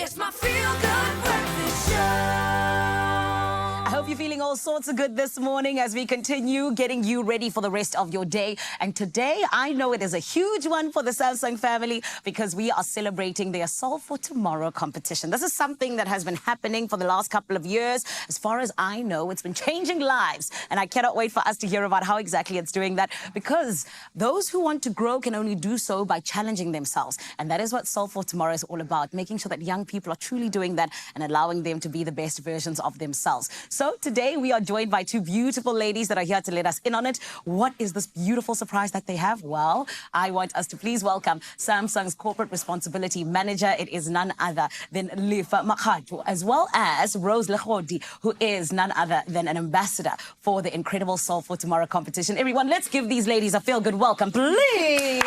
It's my feel-good breakfast show. I hope you're feeling all sorts of good this morning as we continue getting you ready for the rest of your day. And today, I know it is a huge one for the Samsung family because we are celebrating their Solve for Tomorrow competition. This is something that has been happening for the last couple of years. As far as I know, it's been changing lives. And I cannot wait for us to hear about how exactly it's doing that, because those who want to grow can only do so by challenging themselves. And that is what Solve for Tomorrow is all about, making sure that young people are truly doing that and allowing them to be the best versions of themselves. So today we are joined by two beautiful ladies that are here to let us in on it. What is this beautiful surprise that they have? Well, I want us to please welcome Samsung's Corporate Responsibility Manager. It is none other than Lifa Makhatho, as well as Rose Lechodi, who is none other than an ambassador for the incredible Solve for Tomorrow competition. Everyone, let's give these ladies a feel-good welcome, please.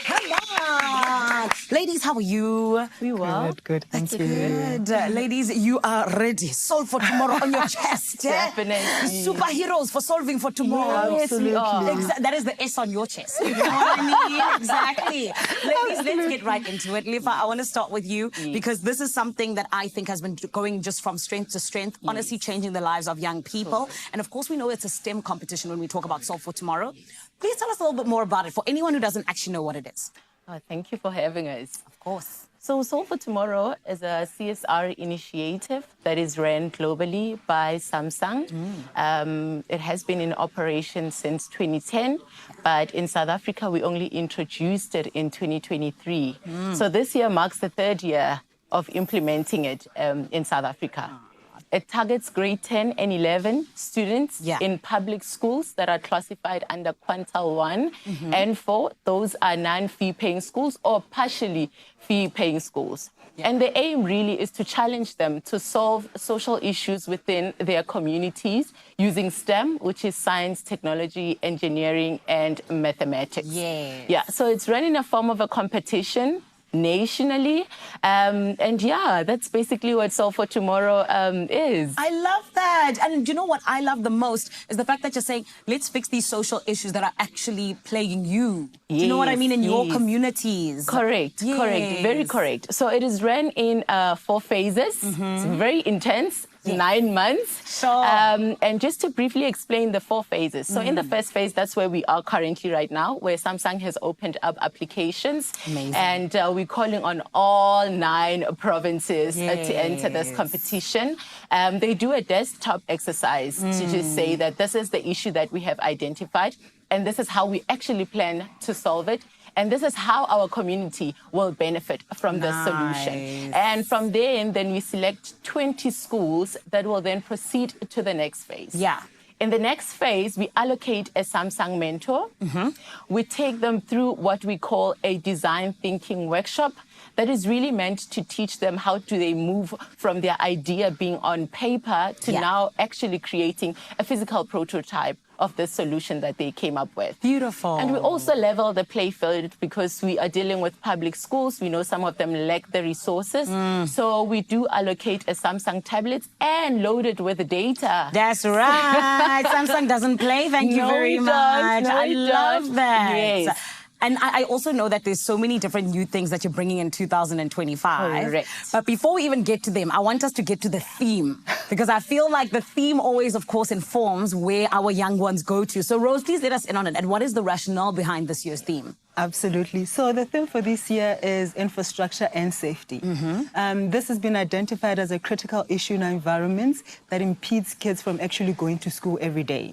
Come on. Ladies, how are you? We well. Good, thank you. Good. Ladies, you are ready. Solve for tomorrow on your chest. Definitely. Superheroes for solving for tomorrow. Yes, we are. That is the S on your chest. You know what I mean? Exactly. Ladies, let's get right into it. Lifa, I want to start with you because this is something that I think has been going just from strength to strength, honestly changing the lives of young people. And of course, we know it's a STEM competition when we talk about Solve for Tomorrow. Please tell us a little bit more about it for anyone who doesn't actually know what it is. Oh, thank you for having us. Of course. So Solve for Tomorrow is a CSR initiative that is run globally by Samsung. It has been in operation since 2010, but in South Africa, we only introduced it in 2023. So this year marks the third year of implementing it in South Africa. It targets grade 10 and 11 students in public schools that are classified under quintile 1 and 4. Those are non-fee-paying schools or partially fee-paying schools. And the aim really is to challenge them to solve social issues within their communities using STEM, which is science, technology, engineering, and mathematics. Yeah, so it's run in a form of a competition nationally. And yeah, that's basically what Solve for Tomorrow is. I love that. And you know what I love the most is the fact that you're saying, let's fix these social issues that are actually plaguing you. Do you know what I mean? In your communities. Correct, correct, very correct. So it is run in 4 phases. It's very intense. 9 months. Sure. And just to briefly explain the 4 phases. So in the first phase, that's where we are currently right now, where Samsung has opened up applications. Amazing. And we're calling on all 9 provinces to enter this competition. They do a desktop exercise to just say that this is the issue that we have identified, and this is how we actually plan to solve it. And this is how our community will benefit from this solution. And from there, then we select 20 schools that will then proceed to the next phase. Yeah. In the next phase, we allocate a Samsung mentor. We take them through what we call a design thinking workshop that is really meant to teach them how do they move from their idea being on paper to now actually creating a physical prototype of the solution that they came up with. Beautiful. And we also level the play field because we are dealing with public schools. We know some of them lack the resources. So we do allocate a Samsung tablet and load it with data. That's right. Samsung doesn't play. Thank you very much. I love that. Yes. And I also know that there's so many different new things that you're bringing in 2025. Correct. But before we even get to them, I want us to get to the theme, because I feel like the theme always, of course, informs where our young ones go to. So, Rose, please let us in on it. And what is the rationale behind this year's theme? Absolutely. So the theme for this year is infrastructure and safety. This has been identified as a critical issue in our environments that impedes kids from actually going to school every day.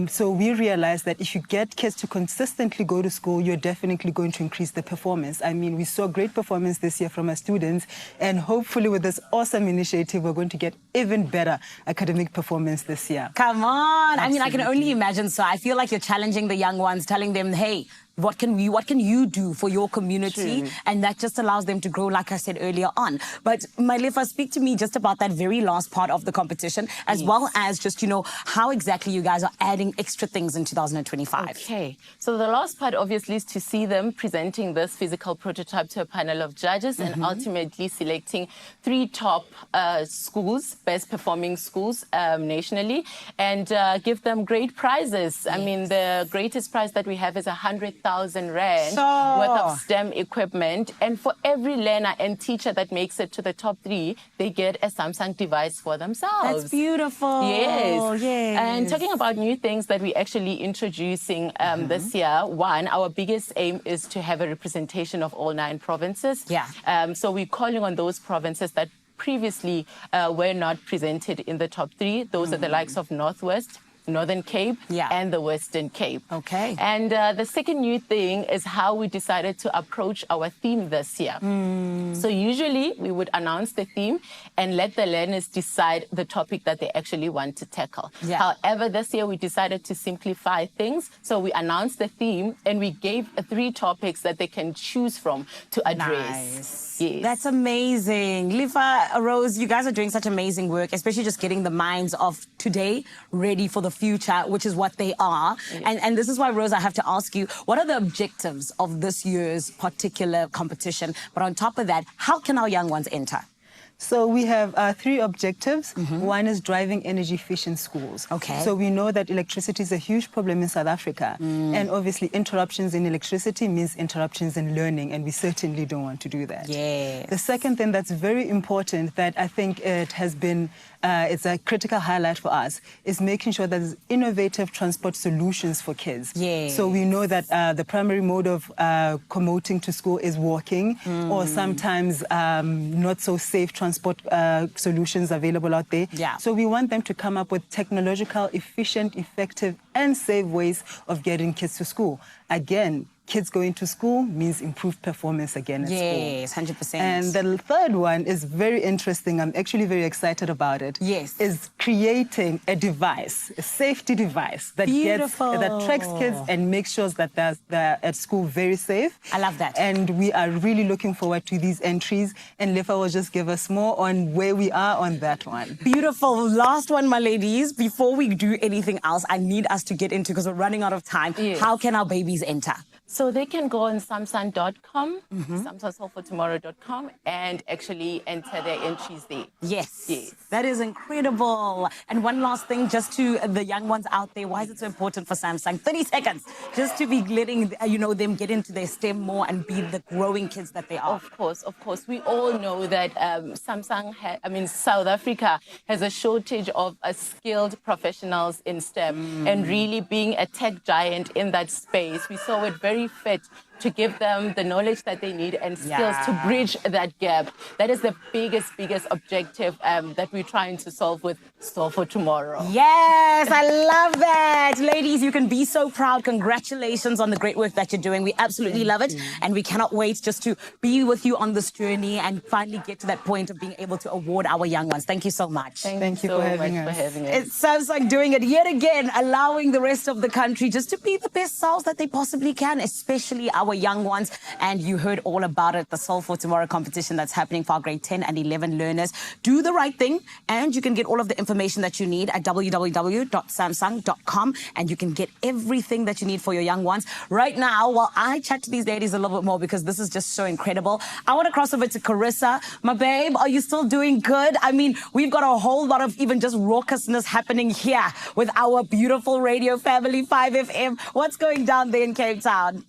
So we realized that if you get kids to consistently go to school, you're definitely going to increase the performance. I mean, we saw great performance this year from our students, and hopefully with this awesome initiative, we're going to get even better academic performance this year. Come on. Absolutely. I mean, I can only imagine. So I feel like you're challenging the young ones, telling them, hey, what can you do for your community? True. And that just allows them to grow, like I said earlier on. But Lifa, speak to me just about that very last part of the competition, as well as just, you know, how exactly you guys are adding extra things in 2025. Okay. So the last part, obviously, is to see them presenting this physical prototype to a panel of judges and ultimately selecting 3 top schools, best performing schools nationally, and give them great prizes. I mean, the greatest prize that we have is 100,000 50,000 rand Sure. worth of STEM equipment. And for every learner and teacher that makes it to the top 3, they get a Samsung device for themselves. That's beautiful. Yes. Yes. And talking about new things that we're actually introducing this year, one, our biggest aim is to have a representation of all 9 provinces. Yeah. So we're calling on those provinces that previously were not presented in the top 3. Those are the likes of Northwest, Northern Cape, Yeah. and the Western Cape. Okay. And the second new thing is how we decided to approach our theme this year. So usually we would announce the theme and let the learners decide the topic that they actually want to tackle. Yeah. However, this year we decided to simplify things. So we announced the theme and we gave 3 topics that they can choose from to address. Nice. Yes. That's amazing. Lifa, Rose, you guys are doing such amazing work, especially just getting the minds of today ready for the future, which is what they are. And this is why, Rose, I have to ask you, what are the objectives of this year's particular competition? But on top of that, how can our young ones enter? So we have 3 objectives. One is driving energy efficient schools. Okay. So we know that electricity is a huge problem in South Africa. And obviously interruptions in electricity means interruptions in learning, and we certainly don't want to do that. Yes. The second thing that's very important that I think it has been, it's a critical highlight for us, is making sure that there's innovative transport solutions for kids. Yes. So we know that the primary mode of commuting to school is walking, or sometimes not so safe transport solutions available out there. Yeah. So we want them to come up with technological, efficient, effective, and safe ways of getting kids to school. Again, kids going to school means improved performance again at school. Yes, 100%. And the third one is very interesting. I'm actually very excited about it. Yes. Is creating a device, a safety device that that tracks kids and makes sure that they're at school very safe. I love that. And we are really looking forward to these entries. And Lifa will just give us more on where we are on that one. Beautiful. Last one, my ladies. Before we do anything else, I need us to get into, because we're running out of time. Yes. How can our babies enter? So they can go on Samsung.com, samsungsolvefortomorrow.com, and actually enter their entries there. Yes. Yes. That is incredible. And one last thing, just to the young ones out there, why is it so important for Samsung? 30 seconds, just to be letting them get into their STEM more and be the growing kids that they are. Of course. We all know that South Africa has a shortage of skilled professionals in STEM, and really being a tech giant in that space, we saw it very fit to give them the knowledge that they need and skills to bridge that gap. That is the biggest objective that we're trying to solve with Solve for Tomorrow. Yes, I love that. Ladies, you can be so proud. Congratulations on the great work that you're doing. We absolutely love it. And we cannot wait just to be with you on this journey and finally get to that point of being able to award our young ones. Thank you so much. Thank you so for having much us. for having us. It sounds like doing it yet again, allowing the rest of the country just to be the best selves that they possibly can, especially our young ones. And you heard all about it, the Solve for Tomorrow competition that's happening for our grade 10 and 11 learners. Do the right thing, and you can get all of the information that you need at www.samsung.com, and you can get everything that you need for your young ones. Right now, while I chat to these ladies a little bit more, because this is just so incredible, I want to cross over to Carissa. My babe, are you still doing good? I mean, we've got a whole lot of even just raucousness happening here with our beautiful radio family, 5FM. What's going down there in Cape Town?